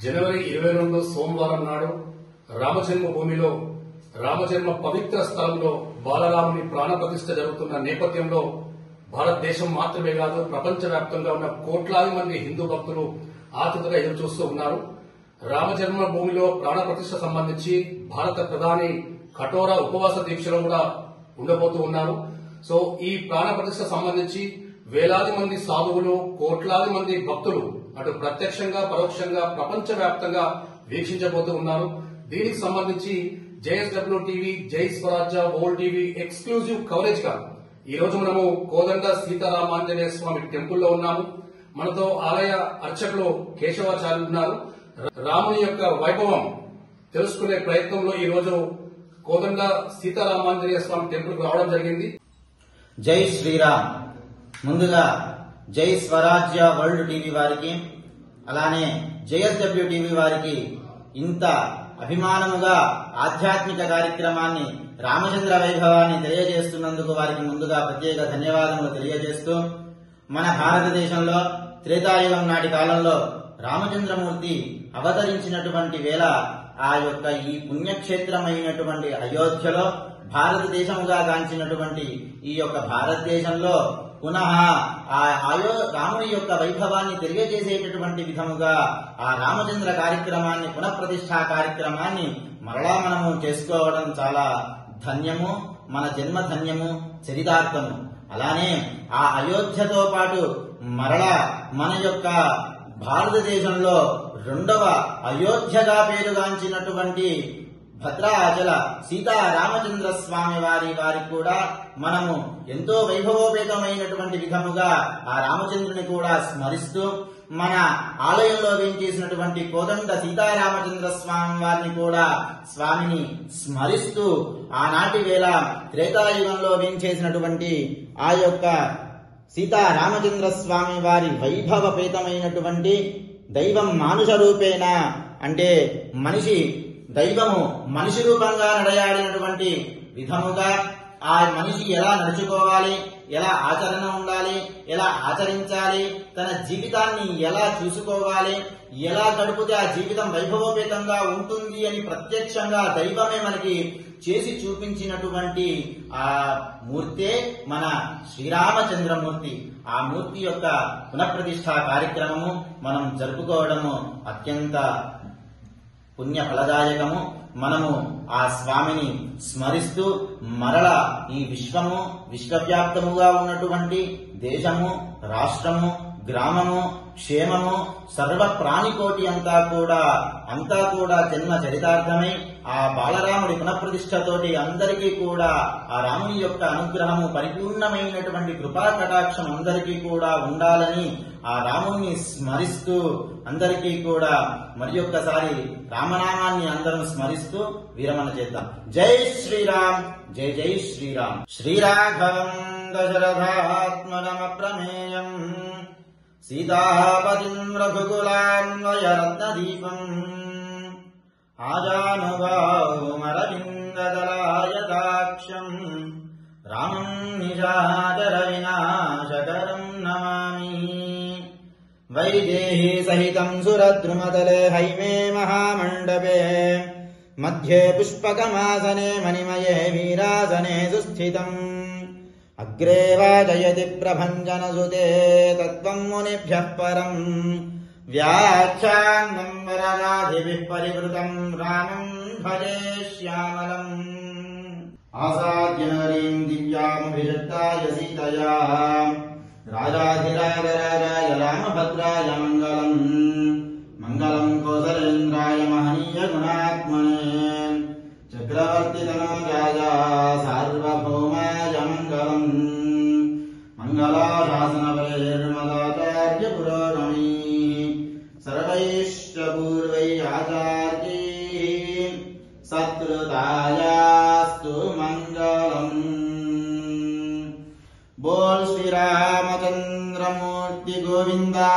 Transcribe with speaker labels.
Speaker 1: జనవరి 22 సోమవారం నాడు రామజన్మ భూమిలో రామజన్మ పవిత్ర స్థలంలో బాలరాముని ప్రాణప్రతిష్ఠ జరుగుతున్న నేపథ్యంలో భారతదేశం మాత్రమే కాదు ప్రపంచవ్యాప్తంగా ఉన్న కోట్లాది మంది హిందూ భక్తులు ఆతృతగా ఎదురుచూస్తూ ఉన్నారు. రామజన్మ భూమిలో ప్రాణప్రతిష్ఠ సంబంధించి భారత ప్రధాని కఠోర ఉపవాస దీక్షలో కూడా ఉండబోతూ ఉన్నారు. సో ఈ ప్రాణప్రతిష్ఠ సంబంధించి వేలాది మంది సాధువులు, కోట్లాది మంది భక్తులు అటు ప్రత్యక్షంగా పరోక్షంగా ప్రపంచవ్యాప్తంగా వీక్షించబోతూ ఉన్నారు. దీనికి సంబంధించి JSW టీవీ, జై స్వరాజ్య, వరల్డ్ టీవీ ఎక్స్క్లూజివ్ కవరేజ్ గా ఈ రోజు మనము కోదండ సీతారామాంజనేయ స్వామి టెంపుల్లో ఉన్నాము. మనతో ఆలయ అర్చకులు కేశవాచార్యులు ఉన్నారు. రాముని యొక్క వైభవం తెలుసుకునే ప్రయత్నంలో ఈ రోజు కోదండ సీతారామాంజనేయ స్వామి టెంపుల్ కు రావడం జరిగింది.
Speaker 2: జై శ్రీరామ్. ముందుగా జై స్వరాజ్య వరల్డ్ టీవీ వారికి, అలానే JSW టీవీ వారికి ఇంత అభిమానముగా ఆధ్యాత్మిక కార్యక్రమాన్ని రామచంద్ర వైభవాన్ని తెలియజేస్తున్నందుకు వారికి ముందుగా ప్రత్యేక ధన్యవాదములు తెలియజేస్తూ, మన భారతదేశంలో త్రేతాయుగం నాటి కాలంలో రామచంద్రమూర్తి అవతరించినటువంటి వేళ ఆ యొక్క ఈ పుణ్యక్షేత్రమైనటువంటి అయోధ్యలో భారతదేశముగా గాంచినటువంటి ఈ యొక్క భారతదేశంలో పునః రాముని యొక్క వైభవాన్ని తెలియజేసేటటువంటి విధముగా ఆ రామచంద్ర కార్యక్రమాన్ని పునఃప్రతిష్ఠా కార్యక్రమాన్ని మరలా మనము చేసుకోవడం చాలా ధన్యము, మన జన్మ ధన్యము, చరితార్థము. అలానే ఆ అయోధ్యతో పాటు మరలా మన యొక్క భారతదేశంలో రెండవ అయోధ్యగా పేరుగాంచినటువంటి భద్రాచల సీతారామచంద్ర స్వామి వారికి కూడా మనము ఎంతో వైభవోపేతమైనటువంటి విధముగా ఆ రామచంద్రుని కూడా స్మరిస్తూ, మన ఆలయంలో వేంచేసినటువంటి కోదండ సీతారామచంద్ర స్వామి వారిని కూడా స్వామిని స్మరిస్తూ, ఆనాటి వేళ త్రేతాయుగంలో వేంచేసినటువంటి ఆ యొక్క సీతారామచంద్ర స్వామి వారి వైభవపేతమైనటువంటి దైవం మానుష రూపేణ, అంటే దైవము మనిషి రూపంగా నడయాడినటువంటి విధముగా ఆ మనిషి ఎలా నడుచుకోవాలి, ఎలా ఆచరణ ఉండాలి, ఎలా ఆచరించాలి, తన జీవితాన్ని ఎలా చూసుకోవాలి, ఎలా గడిపితే ఆ జీవితం వైభవోపేతంగా ఉంటుంది అని ప్రత్యక్షంగా దైవమే మనకి చేసి చూపించినటువంటి ఆ మూర్తే మన శ్రీరామచంద్రమూర్తి. ఆ మూర్తి యొక్క పునఃప్రతిష్ఠా కార్యక్రమము మనం జరుపుకోవడము అత్యంత పుణ్య ఫలదాయకము. మనము ఆ స్వామిని స్మరిస్తూ మరల ఈ విశ్వవ్యాప్తముగా ఉన్నటువంటి దేశము, రాష్ట్రము, గ్రామము, క్షేమము, సర్వ ప్రాణికోటి అంతా కూడా జన్మ చరితార్థమై ఆ బాలరాముడి పునఃప్రతిష్ఠతోటి అందరికీ కూడా ఆ రాముని యొక్క అనుగ్రహము, పరిపూర్ణమైనటువంటి కృపా కటాక్షం అందరికీ కూడా ఉండాలని ఆ రాముని స్మరిస్తూ అందరికీ కూడా మరి ఒక్కసారి రామనామాన్ని అందరం స్మరిస్తూ విరమణ చేద్దాం. జై శ్రీరామ్, జై జై శ్రీరామ్. శ్రీరాఘవం దశరథాత్మజమప్రమేయం సీతాపతిం రఘుకులాన్వయరత్నదీపం ఆజానుబాహుమరవిందదలాయదాక్షం రామం నిశాచర వినాశకరం నమామి. వైదేహీ సహితం సురద్రుమతలే హైమే మహామండపే మధ్యే పుష్పకమాసనే మణిమయే వీరాసనే సుస్థితం అగ్రే వాదయతి ప్రభంజనసుతే తత్వం మునిభ్యః పరం వ్యాఖ్యానం వరరాధిభిః పరివృతం రామం భజే శ్యామలం. ఆసాద్యనరీం దివ్యామభిషక్తాయ సీతయా రాజాధిరాజరాజాయ రామభద్రాయ మంగళం. మంగళం కోసలేంద్రాయ మహనీయ గుణాత్మనే చక్రవర్తి తనూజాయ సార్వభౌమాయ మంగళం. మంగళాశాసనపరైర్మదాచార్య పురోగమీ సర్వైశ్చ పూర్వై ఆచార్యై సత్కృతాయాస్తు మంగళం. बोल श्री रामचंद्र मूर्ति गोविंदा.